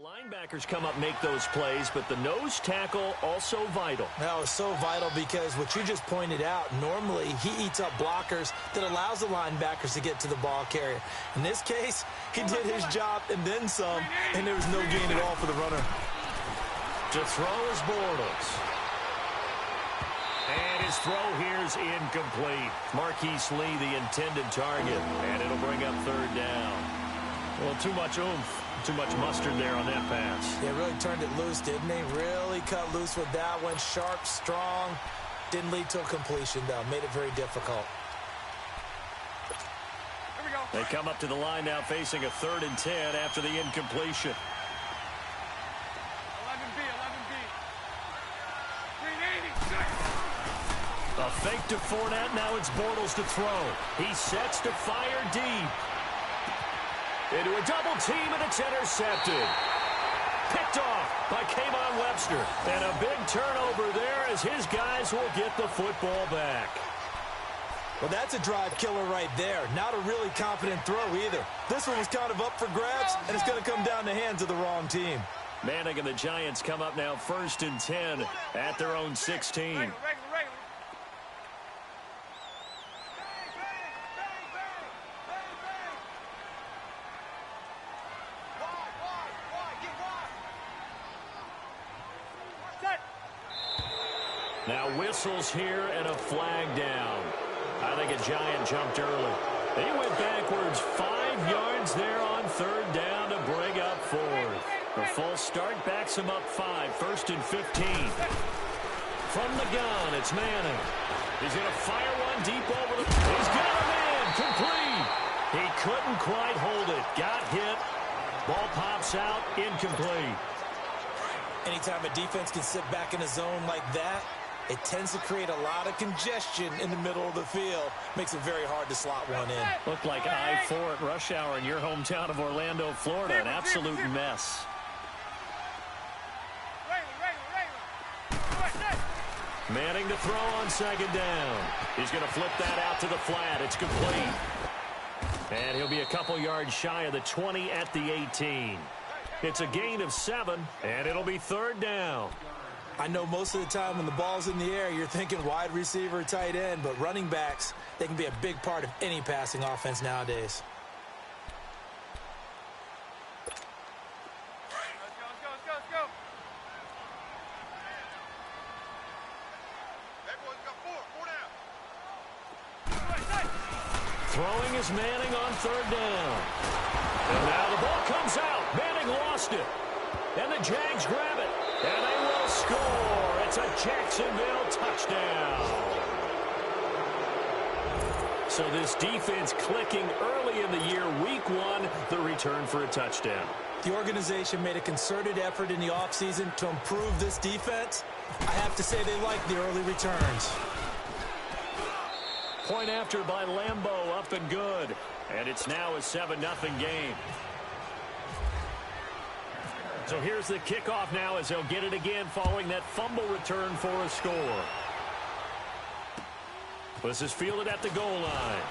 Linebackers come up, make those plays, but the nose tackle also vital. That was so vital because what you just pointed out, normally he eats up blockers that allows the linebackers to get to the ball carrier. In this case, he did his job and then some, and there was no gain at all for the runner. To throw is Bortles. And his throw here is incomplete. Marquise Lee, the intended target, and it'll bring up third down. Well, too much oomph. Too much mustard there on that pass. Yeah, really turned it loose, didn't he? Really cut loose with that one. Sharp, strong. Didn't lead to a completion, though. Made it very difficult. Here we go. They come up to the line now facing a 3rd and 10 after the incompletion. 11B, 11B. 380. A fake to Fournette. Now it's Bortles to throw. He sets to fire deep. Into a double team, and it's intercepted. Picked off by Kayvon Webster. And a big turnover there as his guys will get the football back. Well, that's a drive killer right there. Not a really confident throw either. This one was kind of up for grabs, and it's going to come down the hands of the wrong team. Manning and the Giants come up now 1st and 10 at their own 16. Regular. Now whistles here and a flag down. I think a Giant jumped early. He went backwards 5 yards there on 3rd down to bring up 4th. The false start backs him up 5, 1st and 15. From the gun, it's Manning. He's going to fire one deep over the... He's got a man, complete. He couldn't quite hold it. Got hit. Ball pops out, incomplete. Anytime a defense can sit back in a zone like that, it tends to create a lot of congestion in the middle of the field. Makes it very hard to slot one in. Looked like I-4 at rush hour in your hometown of Orlando, Florida. An absolute mess. Manning to throw on 2nd down. He's going to flip that out to the flat. It's complete. And he'll be a couple yards shy of the 20 at the 18. It's a gain of 7, and it'll be 3rd down. I know most of the time when the ball's in the air, you're thinking wide receiver, tight end, but running backs, they can be a big part of any passing offense nowadays. Let's go. Everyone's got 4 down. Throwing is Manning on 3rd down. And now the ball comes out. Manning lost it. And the Jags grab it. And they will score. It's a Jacksonville touchdown. So this defense clicking early in the year. Week 1, the return for a touchdown. The organization made a concerted effort in the offseason to improve this defense. I have to say they like the early returns. Point after by Lambeau, up and good. And it's now a 7-0 game. So here's the kickoff now as they'll get it again following that fumble return for a score. This is fielded at the goal line.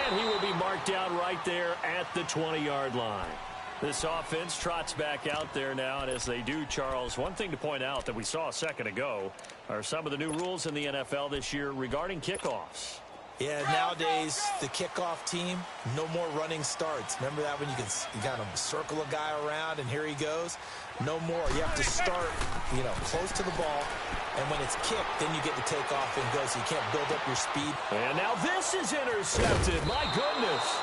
And he will be marked out right there at the 20-yard line. This offense trots back out there now, and as they do, Charles, one thing to point out that we saw a second ago are some of the new rules in the NFL this year regarding kickoffs. Yeah, nowadays, the kickoff team, no more running starts. Remember that when you got to circle a guy around and here he goes? No more. You have to start, close to the ball. And when it's kicked, then you get to take off and go, so you can't build up your speed. And now this is intercepted. My goodness.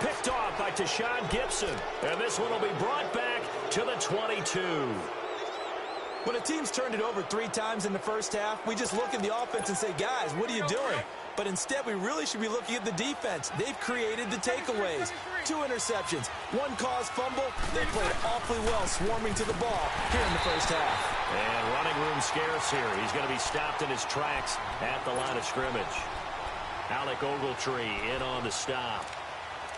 Picked off by Tashawn Gibson. And this one will be brought back to the 22. When a team's turned it over 3 times in the first half, we just look at the offense and say, guys, what are you doing? But instead, we really should be looking at the defense. They've created the takeaways. 2 interceptions, 1 caused fumble. They played awfully well swarming to the ball here in the first half. And running room scarce here. He's going to be stopped in his tracks at the line of scrimmage. Alec Ogletree in on the stop.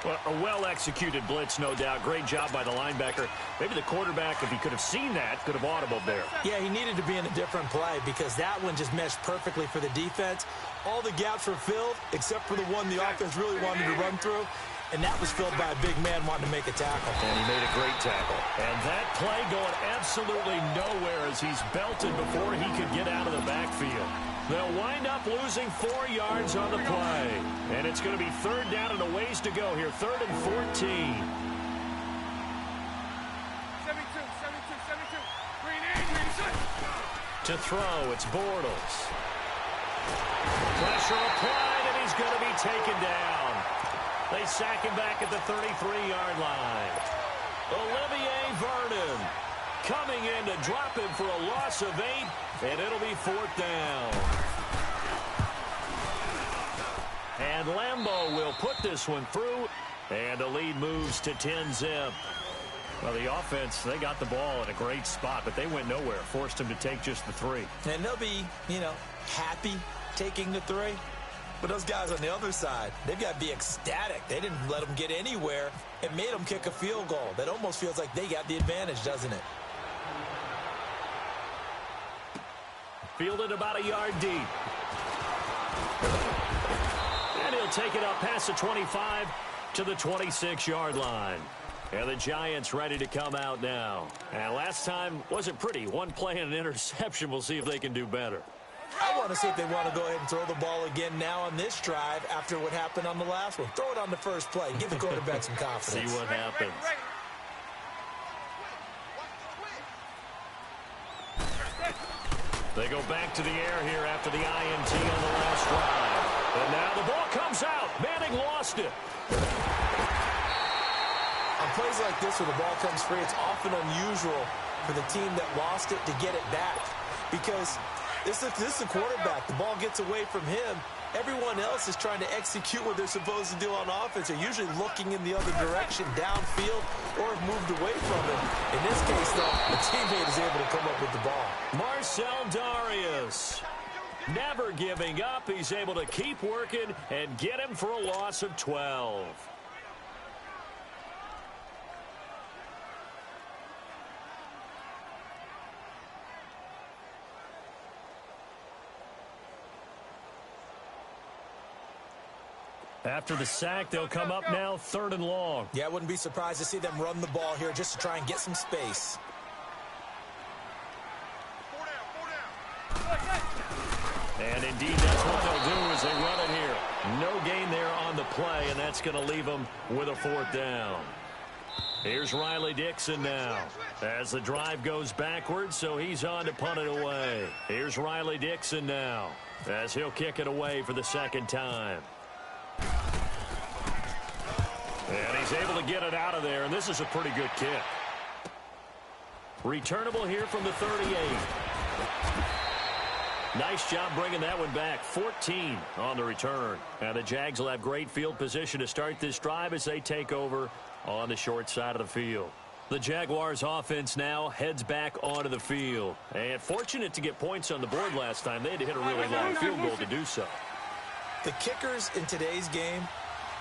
Well, a well-executed blitz, no doubt. Great job by the linebacker. Maybe the quarterback, if he could have seen that, could have audibled there. Yeah, he needed to be in a different play because that one just meshed perfectly for the defense. All the gaps were filled except for the one the offense really wanted to run through. and that was filled by a big man wanting to make a tackle. And he made a great tackle. And that play going absolutely nowhere as he's belted before he could get out of the backfield. They'll wind up losing 4 yards on the play. And it's going to be third down and a ways to go here. 3rd and 14. 72. Green in, shut. To throw, it's Bortles. Pressure applied, and he's going to be taken down. They sack him back at the 33-yard line. Olivier Vernon coming in to drop him for a loss of 8, and it'll be 4th down. And Lambeau will put this one through, and the lead moves to 10-zip. Well, the offense, they got the ball in a great spot, but they went nowhere, forced him to take just the 3. And they'll be, happy taking the 3. But those guys on the other side, they've got to be ecstatic. They didn't let them get anywhere. It made them kick a field goal. That almost feels like they got the advantage, doesn't it? Fielded about a yard deep. And he'll take it up past the 25 to the 26-yard line. And the Giants ready to come out now. And last time wasn't pretty. One play and an interception. We'll see if they can do better. I want to see if they want to go ahead and throw the ball again now on this drive after what happened on the last one. Throw it on the first play. Give the quarterback some confidence. See what happens. They go back to the air here after the INT on the last drive. And now the ball comes out. Manning lost it. On plays like this where the ball comes free, it's often unusual for the team that lost it to get it back. Because this is the quarterback. The ball gets away from him. Everyone else is trying to execute what they're supposed to do on offense. They're usually looking in the other direction, downfield, or have moved away from him. In this case, though, the teammate is able to come up with the ball. Marcel Darius, never giving up. He's able to keep working and get him for a loss of 12. After the sack, they'll come up now 3rd and long. Yeah, I wouldn't be surprised to see them run the ball here just to try and get some space. And indeed, that's what they'll do as they run it here. No gain there on the play, and that's going to leave them with a 4th down. Here's Riley Dixon now as the drive goes backwards, so he's on to punt it away. Here's Riley Dixon now as he'll kick it away for the 2nd time. And he's able to get it out of there, and this is a pretty good kick. Returnable here from the 38. Nice job bringing that one back. 14 on the return. And the Jags will have great field position to start this drive as they take over on the short side of the field. The Jaguars offense now heads back onto the field. And fortunate to get points on the board last time. They had to hit a really long field goal to do so. The kickers in today's game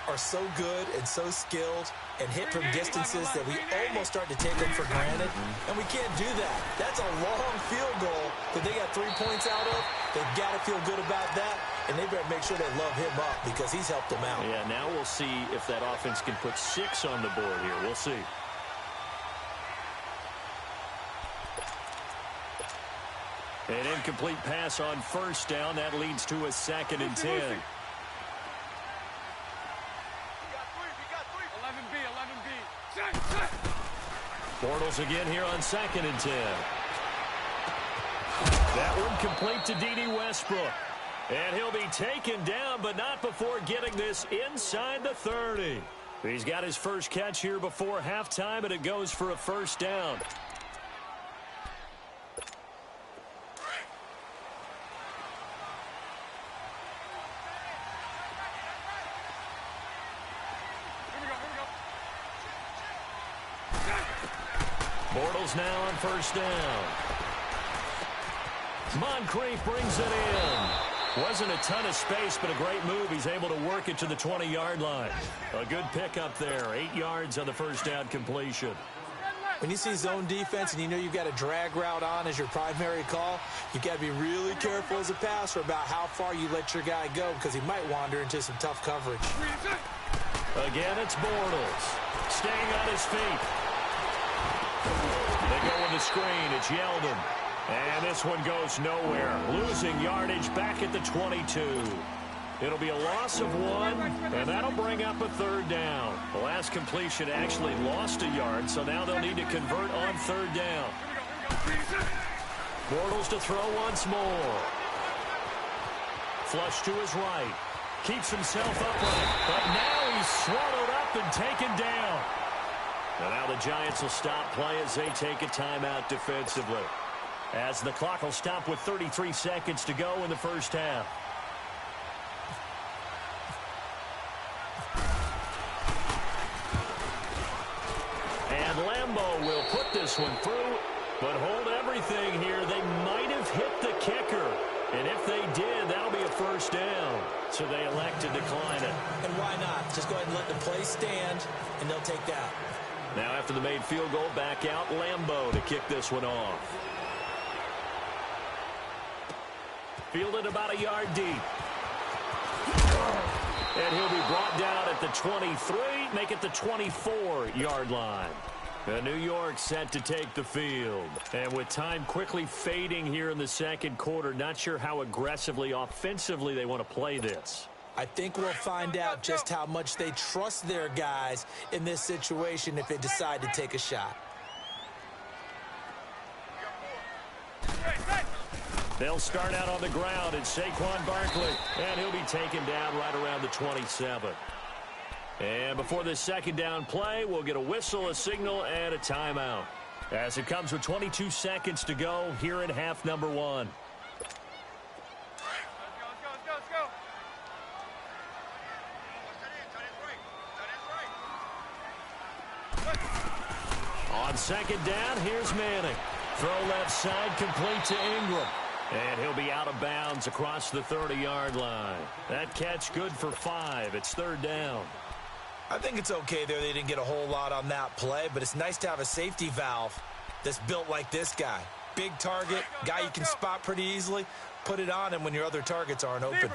are so good and so skilled and hit from distances that we almost start to take them for granted, and we can't do that. That's a long field goal that they got 3 points out of. They've got to feel good about that, and they better make sure they love him up because he's helped them out. Yeah, now we'll see if that offense can put 6 on the board here. We'll see. An incomplete pass on 1st down. That leads to a 2nd and 10. 11B. Bortles again here on 2nd and 10. That one complete to D.D. Westbrook. And he'll be taken down, but not before getting this inside the 30. He's got his first catch here before halftime, and it goes for a 1st down. Bortles now on 1st down. Moncrief brings it in. Wasn't a ton of space, but a great move. He's able to work it to the 20-yard line. A good pickup there. 8 yards on the 1st down completion. When you see zone defense and you know you've got a drag route on as your primary call, you've got to be really careful as a passer about how far you let your guy go because he might wander into some tough coverage. Again, it's Bortles. Staying on his feet. They go with the screen. It's Yeldon. And this one goes nowhere. Losing yardage back at the 22. It'll be a loss of 1, and that'll bring up a third down. The last completion actually lost a yard, so now they'll need to convert on third down. Bortles to throw once more. Flush to his right. Keeps himself upright, but now he's swallowed up and taken down. And now the Giants will stop play as they take a timeout defensively. As the clock will stop with 33 seconds to go in the first half. And Lambeau will put this one through, but hold everything here. They might have hit the kicker. And if they did, that'll be a first down. So they elect to decline it. And why not? Just go ahead and let the play stand, and they'll take that. Now after the made field goal, back out Lambeau to kick this one off. Fielded about a yard deep. And he'll be brought down at the 23, make it the 24-yard line. New York set to take the field. And with time quickly fading here in the second quarter, not sure how aggressively, offensively they want to play this. I think we'll find out just how much they trust their guys in this situation if they decide to take a shot. They'll start out on the ground, and Saquon Barkley, and he'll be taken down right around the 27. And before this second down play, we'll get a whistle, a signal, and a timeout. As it comes with 22 seconds to go here in half number 1. Let's go. On second down, here's Manning. Throw left side, complete to Ingram. And he'll be out of bounds across the 30-yard line. That catch good for 5. It's third down. I think it's okay there. They didn't get a whole lot on that play, but it's nice to have a safety valve that's built like this guy. Big target, guy you can spot pretty easily. Put it on him when your other targets aren't open. Zebra.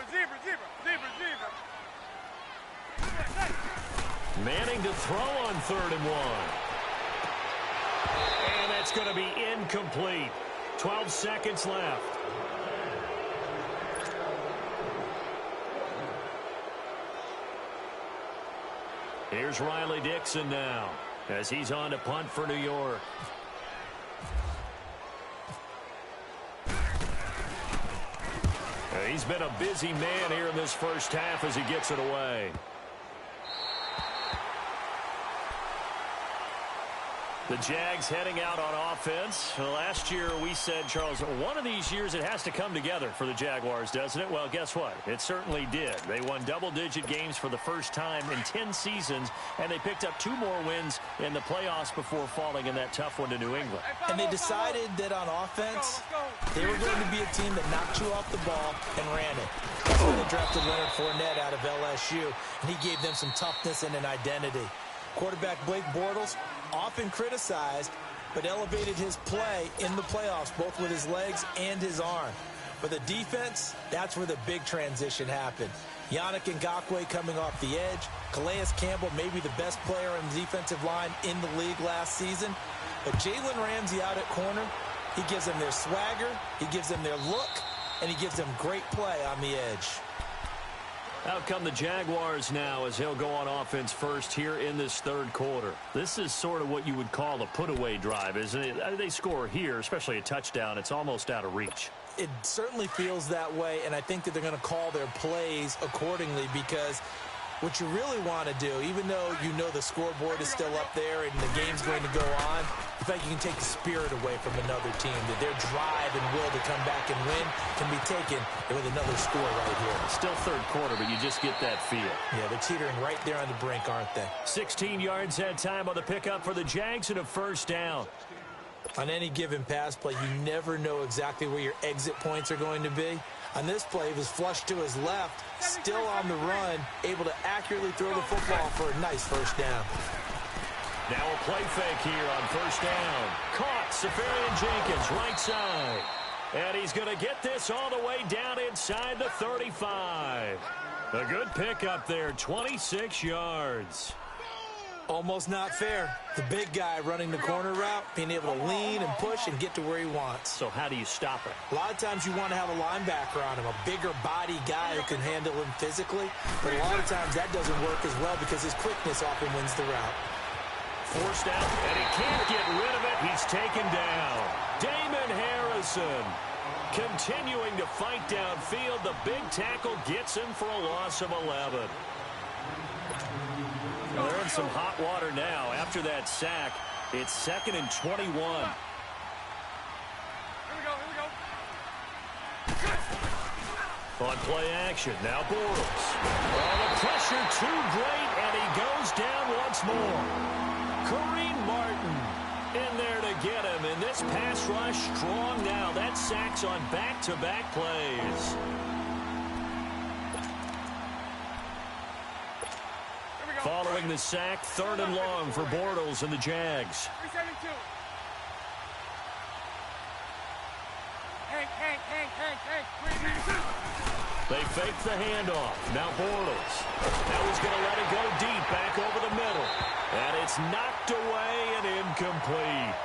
Manning to throw on 3rd and 1. And that's going to be incomplete. 12 seconds left. Here's Riley Dixon now as he's on to punt for New York. He's been a busy man here in this first half as he gets it away. The Jags heading out on offense. Last year we said, Charles, one of these years it has to come together for the Jaguars, doesn't it? Well, guess what? It certainly did. They won double-digit games for the first time in 10 seasons, and they picked up 2 more wins in the playoffs before falling in that tough one to New England. And they decided that on offense, they were going to be a team that knocked you off the ball and ran it. That's why they drafted Leonard Fournette out of LSU, and he gave them some toughness and an identity. Quarterback Blake Bortles, often criticized, but elevated his play in the playoffs, both with his legs and his arm. For the defense, that's where the big transition happened. Yannick Ngakoue coming off the edge. Calais Campbell, maybe the best player on the defensive line in the league last season. But Jalen Ramsey out at corner, he gives them their swagger, he gives them their look, and he gives them great play on the edge. Out come the Jaguars now as he'll go on offense first here in this third quarter. This is sort of what you would call a put-away drive, isn't it? They score here, especially a touchdown. It's almost out of reach. It certainly feels that way, and I think that they're going to call their plays accordingly because what you really want to do, even though you know the scoreboard is still up there and the game's going to go on, in fact, you can take the spirit away from another team, that their drive and will to come back and win can be taken with another score right here. Still third quarter, but you just get that feel. Yeah, they're teetering right there on the brink, aren't they? 16 yards that time on the pickup for the Jags and a first down. On any given pass play, you never know exactly where your exit points are going to be. On this play, he was flushed to his left, still on the run, able to accurately throw the football for a nice first down. Now a play fake here on first down. Caught, Safarian-Jenkins, right side. And he's going to get this all the way down inside the 35. A good pickup there, 26 yards. Almost not fair. The big guy running the corner route, being able to lean and push and get to where he wants. So how do you stop it? A lot of times you want to have a linebacker on him, a bigger body guy who can handle him physically. But a lot of times that doesn't work as well because his quickness often wins the route. Forced out, and he can't get rid of it. He's taken down. Damon Harrison continuing to fight downfield. The big tackle gets him for a loss of 11. Well, they're in some hot water now. After that sack, it's 2nd and 21. Here we go. On play action, now Bortles. Well, the pressure too great, and he goes down once more. Kareem Martin in there to get him, and this pass rush strong now. That sacks on back-to-back plays. Following the sack, 3rd and long for Bortles and the Jags. 372. Hank. 382. They fake the handoff. Now Bortles. Now he's going to let it go deep back over the middle. And it's knocked away and incomplete.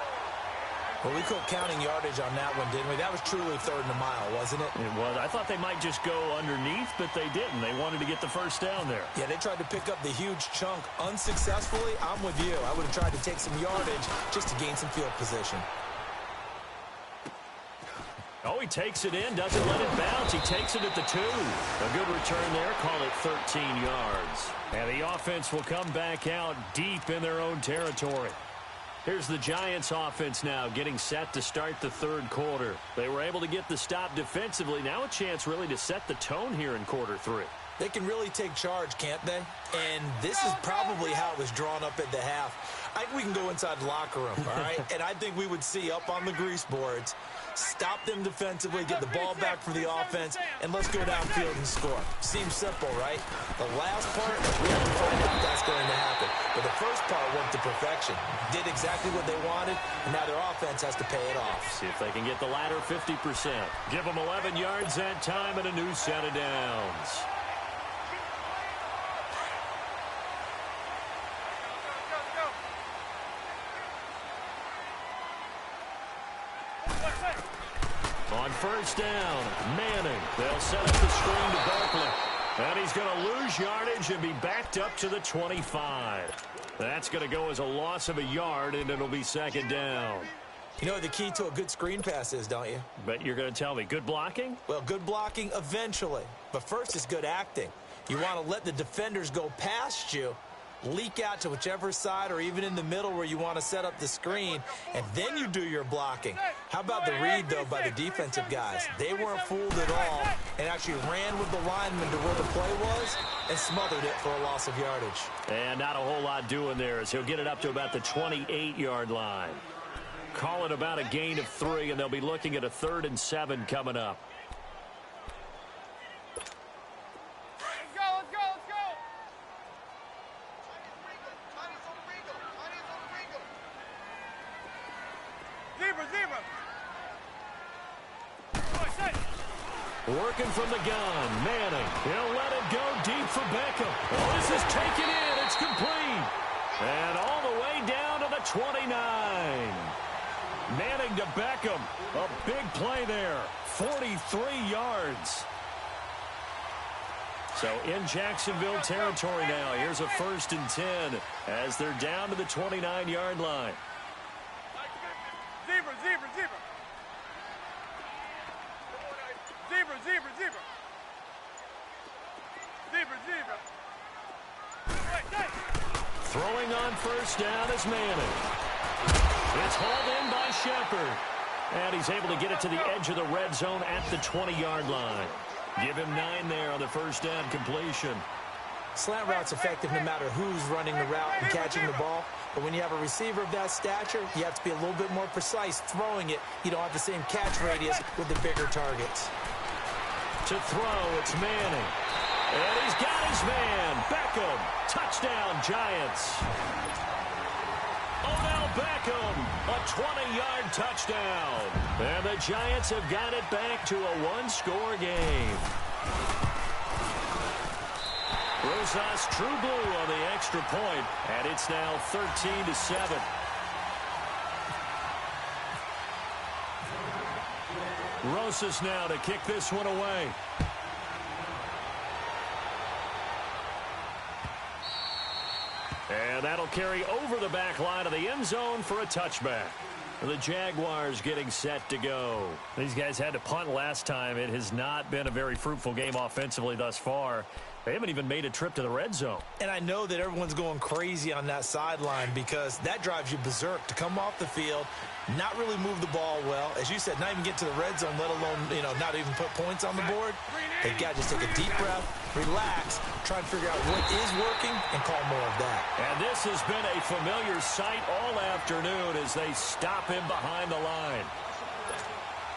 Well, we quit counting yardage on that one, didn't we? That was truly 3rd and a mile, wasn't it? It was. I thought they might just go underneath, but they didn't. They wanted to get the first down there. Yeah, they tried to pick up the huge chunk unsuccessfully. I'm with you. I would have tried to take some yardage just to gain some field position. Oh, he takes it in, doesn't let it bounce. He takes it at the 2. A good return there. Call it 13 yards. And the offense will come back out deep in their own territory. Here's the Giants offense now getting set to start the 3rd quarter. They were able to get the stop defensively. Now a chance really to set the tone here in quarter 3. They can really take charge, can't they? And this is probably how it was drawn up at the half. I think we can go inside the locker room, all right? And I think we would see up on the grease boards, stop them defensively, get the ball back for the offense, and let's go downfield and score. Seems simple, right? The last part, we have to find out if that's going to happen. But the first part worked to perfection. Did exactly what they wanted, and now their offense has to pay it off. See if they can get the latter 50%. Give them 11 yards that time and a new set of downs. On first down, Manning. They'll set up the screen to Barkley. And he's going to lose yardage and be backed up to the 25. That's going to go as a loss of a yard, and it'll be 2nd down. You know what the key to a good screen pass is, don't you? Bet you're going to tell me. Good blocking? Well, good blocking eventually. But first is good acting. You want to let the defenders go past you, leak out to whichever side or even in the middle where you want to set up the screen, and then you do your blocking. How about the read, though, by the defensive guys? They weren't fooled at all and actually ran with the lineman to where the play was and smothered it for a loss of yardage. And not a whole lot doing there as he'll get it up to about the 28-yard line. Call it about a gain of 3, and they'll be looking at a 3rd and 7 coming up. Working from the gun, Manning. He'll let it go deep for Beckham. Oh, this is taken in. It's complete. And all the way down to the 29. Manning to Beckham. A big play there. 43 yards. So in Jacksonville territory now. Here's a 1st and 10 as they're down to the 29-yard line. Zebra. Throwing on first down is Manning. It's hauled in by Shepard. And he's able to get it to the edge of the red zone at the 20-yard line. Give him 9 there on the first down completion. Slant route's effective no matter who's running the route and catching the ball. But when you have a receiver of that stature, you have to be a little bit more precise throwing it. You don't have the same catch radius with the bigger targets. To throw, it's Manning. And he's got his man, Beckham. Touchdown, Giants. Odell Beckham, a 20-yard touchdown. And the Giants have got it back to a 1-score game. Rosas True Blue on the extra point, and it's now 13-7. Rosas now to kick this one away. And that'll carry over the back line of the end zone for a touchback. The Jaguars getting set to go. These guys had to punt last time. It has not been a very fruitful game offensively thus far. They haven't even made a trip to the red zone. And I know that everyone's going crazy on that sideline because that drives you berserk to come off the field, not really move the ball well. As you said, not even get to the red zone, let alone, not even put points on the board. They've got to just take a deep breath, relax, try and figure out what is working, and call more of that. And this has been a familiar sight all afternoon as they stop him behind the line.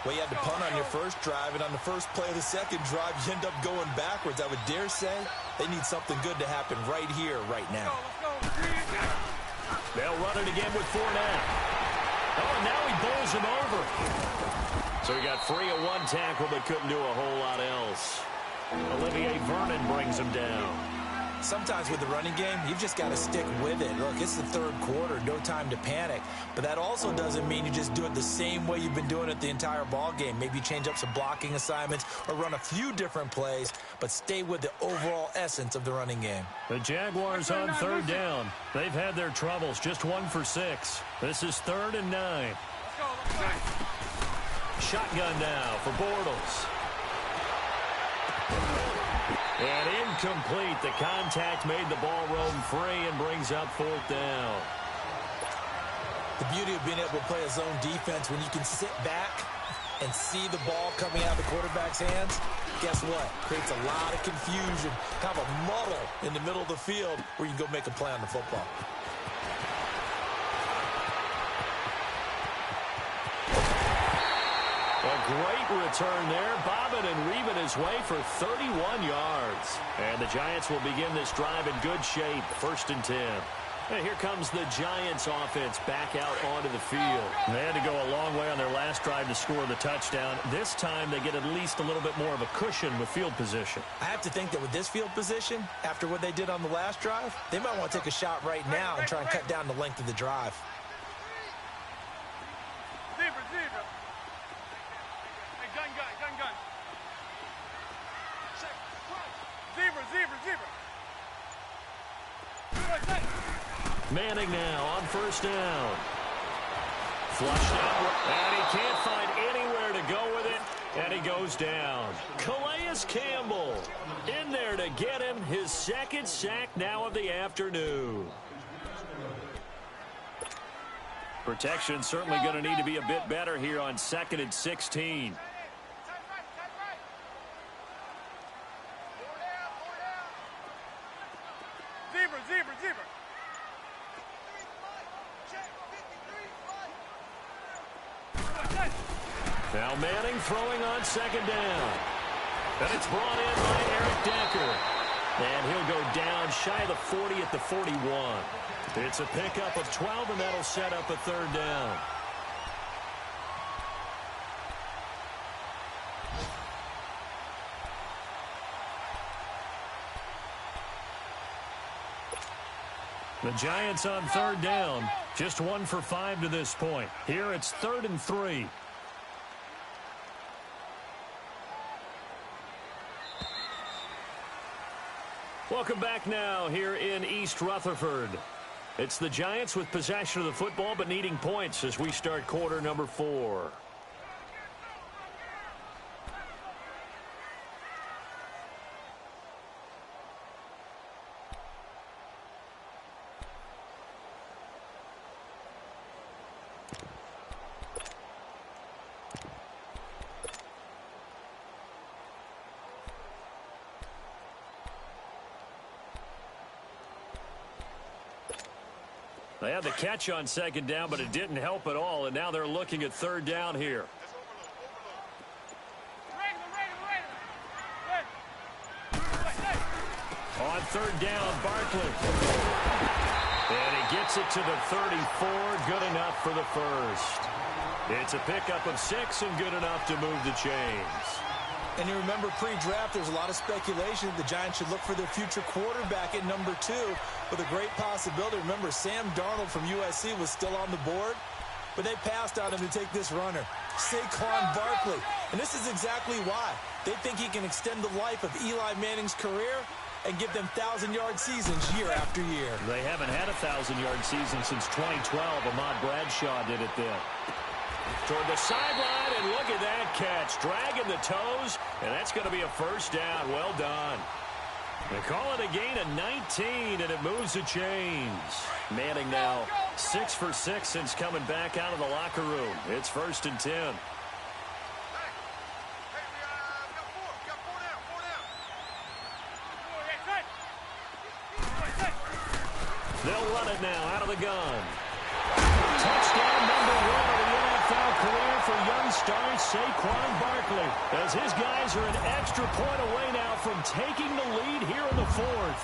Well, you had to punt on your first drive, and on the first play of the second drive, you end up going backwards. I would dare say they need something good to happen right here, right now. They'll run it again with Fournette. Oh, and now he bowls him over. So he got free of one tackle, but couldn't do a whole lot else. Olivier Vernon brings him down. Sometimes with the running game, you've just got to stick with it. Look, it's the third quarter, no time to panic. But that also doesn't mean you just do it the same way you've been doing it the entire ball game. Maybe you change up some blocking assignments or run a few different plays, but stay with the overall essence of the running game. The Jaguars on third down. They've had their troubles, just 1 for 6. This is 3rd and 9. Shotgun now for Bortles. And incomplete. The contact made the ball roam free and brings up 4th down. The beauty of being able to play a zone defense when you can sit back and see the ball coming out of the quarterback's hands, guess what? Creates a lot of confusion, kind of a muddle in the middle of the field where you can go make a play on the football. A great return there, bobbing and weaving his way for 31 yards. And the Giants will begin this drive in good shape, 1st and 10. And here comes the Giants offense back out onto the field. They had to go a long way on their last drive to score the touchdown. This time they get at least a little bit more of a cushion with field position. I have to think that with this field position, after what they did on the last drive, they might want to take a shot right now and try and cut down the length of the drive. Manning now on 1st down. Flushed out, and he can't find anywhere to go with it, and he goes down. Calais Campbell in there to get him his 2nd sack now of the afternoon. Protection certainly going to need to be a bit better here on 2nd and 16. Now Manning throwing on 2nd down. And it's brought in by Eric Decker. And he'll go down shy of the 40 at the 41. It's a pickup of 12, and that'll set up a 3rd down. The Giants on 3rd down, just 1 for 5 to this point. Here it's 3rd and 3. Welcome back now here in East Rutherford. It's the Giants with possession of the football but needing points as we start quarter number 4. They had the catch on 2nd down, but it didn't help at all, and now they're looking at 3rd down here. On 3rd down, Barkley. And he gets it to the 34, good enough for the 1st. It's a pickup of 6 and good enough to move the chains. And you remember pre-draft, there's a lot of speculation that the Giants should look for their future quarterback at number 2 with a great possibility. Remember, Sam Darnold from USC was still on the board, but they passed on him to take this runner, Saquon Barkley. And this is exactly why. They think he can extend the life of Eli Manning's career and give them 1,000-yard seasons year after year. They haven't had a 1,000-yard season since 2012. Ahmad Bradshaw did it then. Toward the sideline, and look at that catch. Dragging the toes, and that's going to be a first down. Well done. They call it a gain of 19, and it moves the chains. Manning now 6 for 6 since coming back out of the locker room. It's 1st and 10. They'll run it now out of the gun. Touchdown number 1 of the NFL career for young star Saquon Barkley, as his guys are an extra point away now from taking the lead here in the 4th.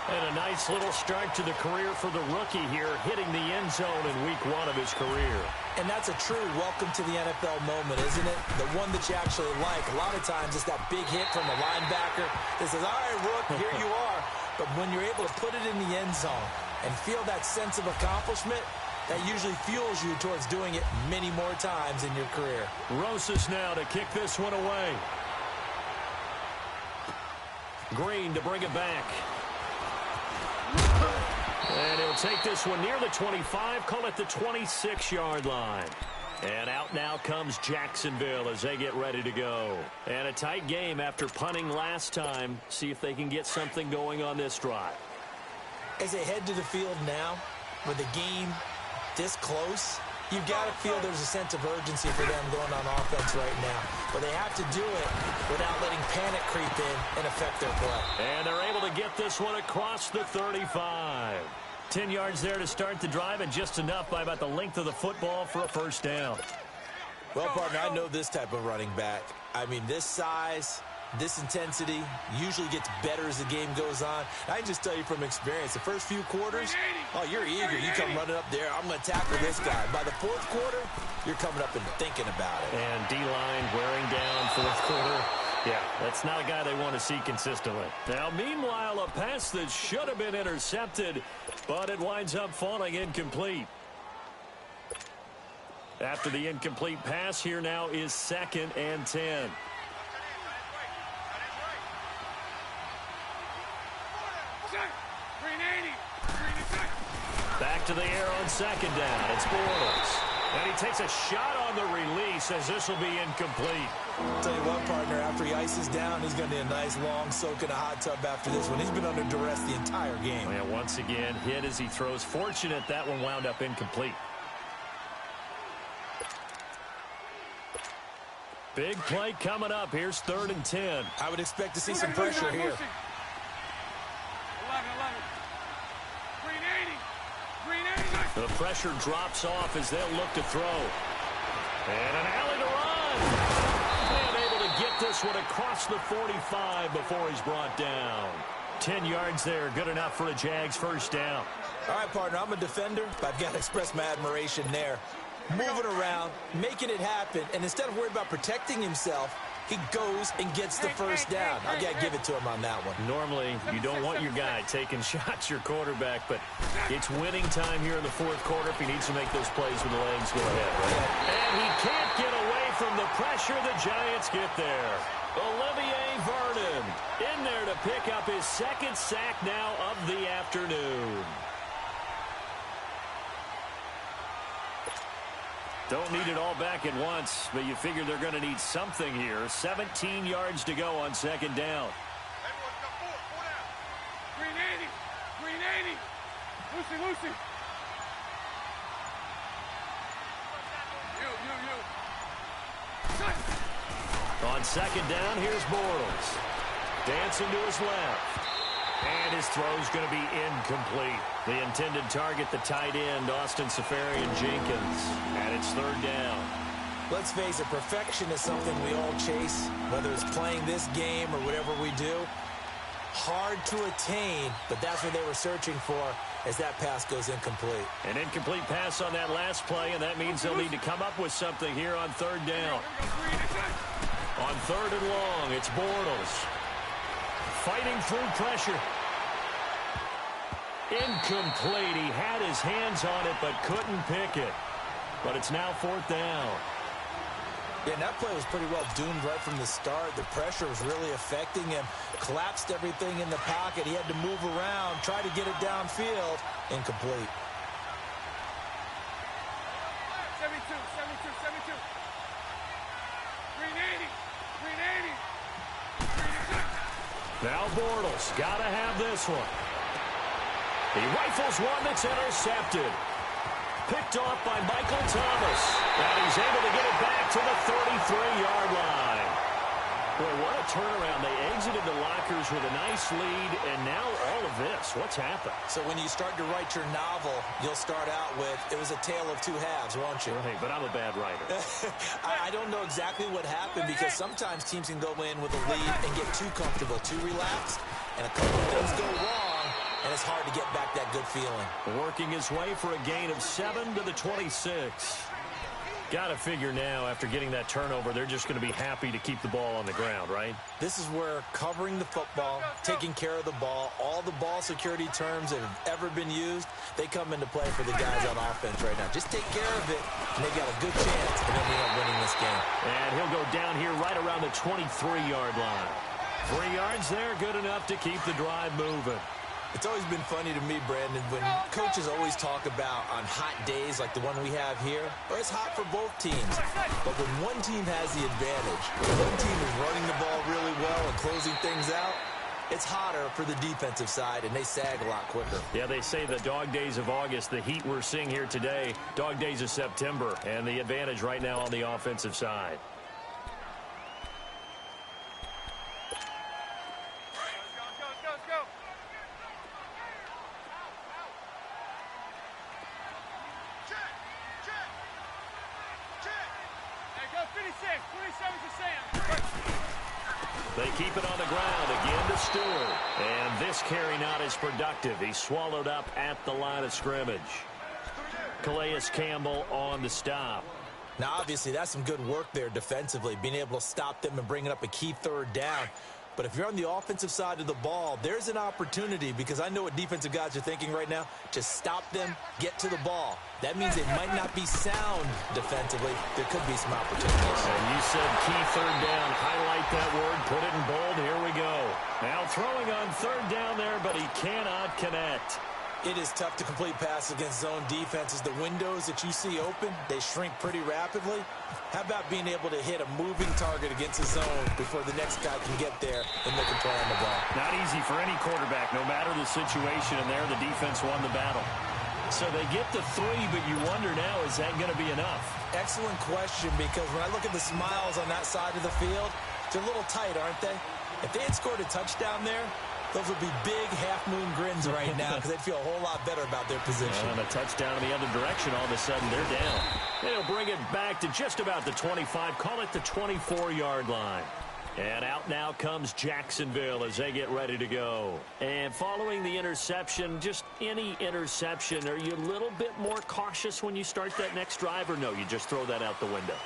And a nice little start to the career for the rookie here, hitting the end zone in week 1 of his career. And that's a true welcome to the NFL moment, isn't it? The one that you actually like. A lot of times it's that big hit from a linebacker that says, all right, Rook, here you are. But when you're able to put it in the end zone and feel that sense of accomplishment, that usually fuels you towards doing it many more times in your career. Rosas now to kick this one away. Green to bring it back. And he'll take this one near the 25, call it the 26-yard line. And out now comes Jacksonville as they get ready to go. And a tight game after punting last time. See if they can get something going on this drive. As they head to the field now, with the game this close, you've got to feel there's a sense of urgency for them going on offense right now. But they have to do it without letting panic creep in and affect their play. And they're able to get this one across the 35. 10 yards there to start the drive, and just enough by about the length of the football for a first down. Well, partner, I know this type of running back. I mean, this size, this intensity usually gets better as the game goes on. I can just tell you from experience, the first few quarters, oh, you're eager. You come running up there, I'm going to tackle this guy. By the 4th quarter, you're coming up and thinking about it. And D-line wearing down 4th quarter. Yeah, that's not a guy they want to see consistently. Now, meanwhile, a pass that should have been intercepted, but it winds up falling incomplete. After the incomplete pass, here now is 2nd and 10. Back to the air on 2nd down. It's Bortles. And he takes a shot on the release as this will be incomplete. Tell you what, partner, after he ices down, he's going to need a nice long soak in a hot tub after this one. He's been under duress the entire game. Yeah, once again, hit as he throws. Fortunate that one wound up incomplete. Big play coming up. Here's 3rd and 10. I would expect to see some pressure here. 11. 380. The pressure drops off as they'll look to throw. And an alley to run. And able to get this one across the 45 before he's brought down. 10 yards there, good enough for a Jags first down. All right, partner, I'm a defender, but I've got to express my admiration there. Moving around, making it happen, and instead of worried about protecting himself, he goes and gets the first down. I've got to give it to him on that one. Normally, you don't want your guy taking shots, your quarterback, but it's winning time here in the 4th quarter. If he needs to make those plays with the legs, go ahead. Right? And he can't get away from the pressure. The Giants get there. Olivier Vernon in there to pick up his 2nd sack now of the afternoon. Don't need it all back at once, but you figure they're going to need something here. 17 yards to go on 2nd down. 380. 380. Lucy. You. On 2nd down, here's Bortles. Dancing to his left. And his throw's going to be incomplete. The intended target, the tight end, Austin Seferian-Jenkins. And it's 3rd down. Let's face it, perfection is something we all chase, whether it's playing this game or whatever we do. Hard to attain, but that's what they were searching for as that pass goes incomplete. An incomplete pass on that last play, and that means they'll need to come up with something here on 3rd down. On 3rd and long, it's Bortles. Fighting through pressure. Incomplete. He had his hands on it but couldn't pick it. But it's now 4th down. Yeah, and that play was pretty well doomed right from the start. The pressure was really affecting him. Collapsed everything in the pocket. He had to move around, try to get it downfield. Incomplete. 72, 72, 72. Green 80. Green 80. Now Bortles. Gotta have this one. He rifles one that's intercepted. Picked off by Michael Thomas. And he's able to get it back to the 33-yard line. Boy, what a turnaround. They exited the lockers with a nice lead, and now all of this. What's happened? So when you start to write your novel, you'll start out with, it was a tale of two halves, won't you? Right, but I'm a bad writer. I don't know exactly what happened because sometimes teams can go in with a lead and get too comfortable, too relaxed, and a couple of things go wrong, and it's hard to get back that good feeling. Working his way for a gain of 7 to the 26. Got to figure now, after getting that turnover, they're just going to be happy to keep the ball on the ground, right? This is where covering the football, taking care of the ball, all the ball security terms that have ever been used, they come into play for the guys on offense right now. Just take care of it, and they've got a good chance of ending up winning this game. And he'll go down here right around the 23-yard line. 3 yards there, good enough to keep the drive moving. It's always been funny to me, Brandon, when coaches always talk about on hot days like the one we have here, well, it's hot for both teams. But when one team has the advantage, when one team is running the ball really well and closing things out, it's hotter for the defensive side, and they sag a lot quicker. Yeah, they say the dog days of August, the heat we're seeing here today, dog days of September, and the advantage right now on the offensive side. They keep it on the ground again to Stewart. And this carry not as productive. He's swallowed up at the line of scrimmage. Calais Campbell on the stop. Now, obviously, that's some good work there defensively, being able to stop them and bringing up a key 3rd down. But if you're on the offensive side of the ball, there's an opportunity, because I know what defensive guys are thinking right now. Just stop them, get to the ball. That means they might not be sound defensively. There could be some opportunities. And you said key 3rd down. Highlight that word. Put it in bold. Here we go. Now throwing on 3rd down there, but he cannot connect. It is tough to complete passes against zone defenses. The windows that you see open, they shrink pretty rapidly. How about being able to hit a moving target against a zone before the next guy can get there and make a play on the ball? Not easy for any quarterback, no matter the situation, and there the defense won the battle. So they get to 3, but you wonder now, is that going to be enough? Excellent question, because when I look at the smiles on that side of the field, they're a little tight, aren't they? If they had scored a touchdown there, those would be big half-moon grins right now because they'd feel a whole lot better about their position. And a touchdown in the other direction, all of a sudden they're down. They'll bring it back to just about the 25, call it the 24-yard line. And out now comes Jacksonville as they get ready to go. And following the interception, just any interception, are you a little bit more cautious when you start that next drive, or no, you just throw that out the window?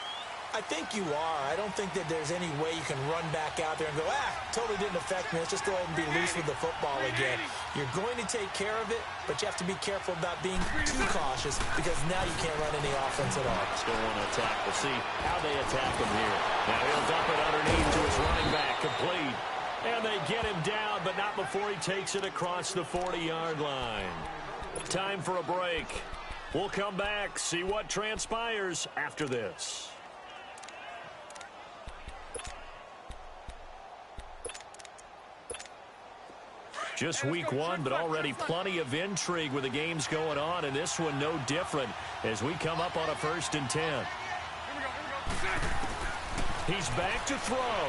I think you are. I don't think that there's any way you can run back out there and go, totally didn't affect me. Let's just go ahead and be loose with the football again. You're going to take care of it, but you have to be careful about being too cautious because now you can't run any offense at all. Still want to attack. We'll see how they attack him here. Now he'll dump it underneath to his running back, complete. And they get him down, but not before he takes it across the 40-yard line. Time for a break. We'll come back, see what transpires after this. Just week 1, but already plenty of intrigue with the games going on, and this one no different as we come up on a 1st and 10. He's back to throw.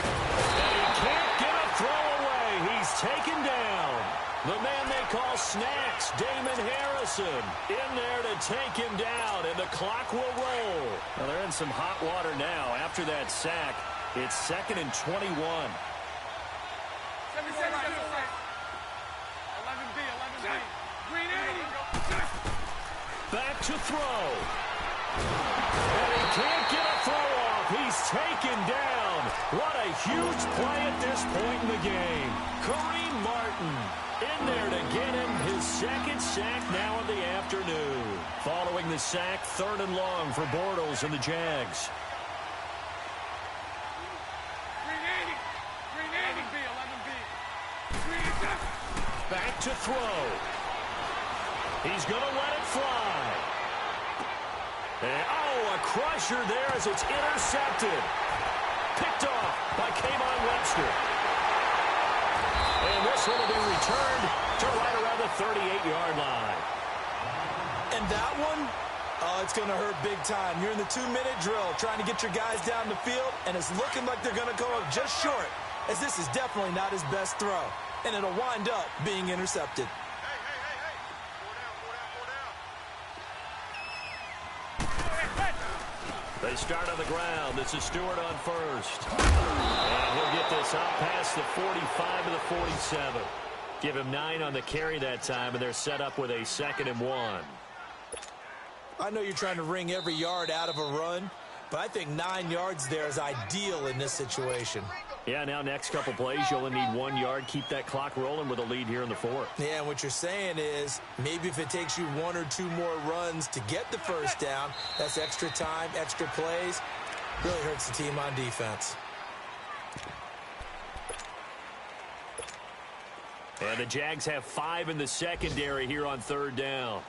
And he can't get a throw away. He's taken down. The man they call Snacks, Damon Harrison, in there to take him down, and the clock will roll. Well, they're in some hot water now. After that sack, it's 2nd and 21. 11B. Green 80. Back to throw. And he can't get a throw off. He's taken down. What a huge play at this point in the game. Kareem Martin in there to get him his second sack now of the afternoon. Following the sack, 3rd and long for Bortles and the Jags. Back to throw. He's going to let it fly. And, oh, a crusher there as it's intercepted. Picked off by Kayvon Webster. And this one will be returned to right around the 38-yard line. And that one, oh, it's going to hurt big time. You're in the 2-minute drill trying to get your guys down the field, and it's looking like they're going to go up just short, as this is definitely not his best throw. And it'll wind up being intercepted. They start on the ground. This is Stewart on first. And he'll get this up past the 45 to the 47. Give him 9 on the carry that time, and they're set up with a 2nd and 1. I know you're trying to wring every yard out of a run, but I think 9 yards there is ideal in this situation. Yeah, now next couple plays, you only need 1 yard. Keep that clock rolling with a lead here in the 4th. Yeah, and what you're saying is maybe if it takes you 1 or 2 more runs to get the first down, that's extra time, extra plays. Really hurts the team on defense. And the Jags have 5 in the secondary here on 3rd down.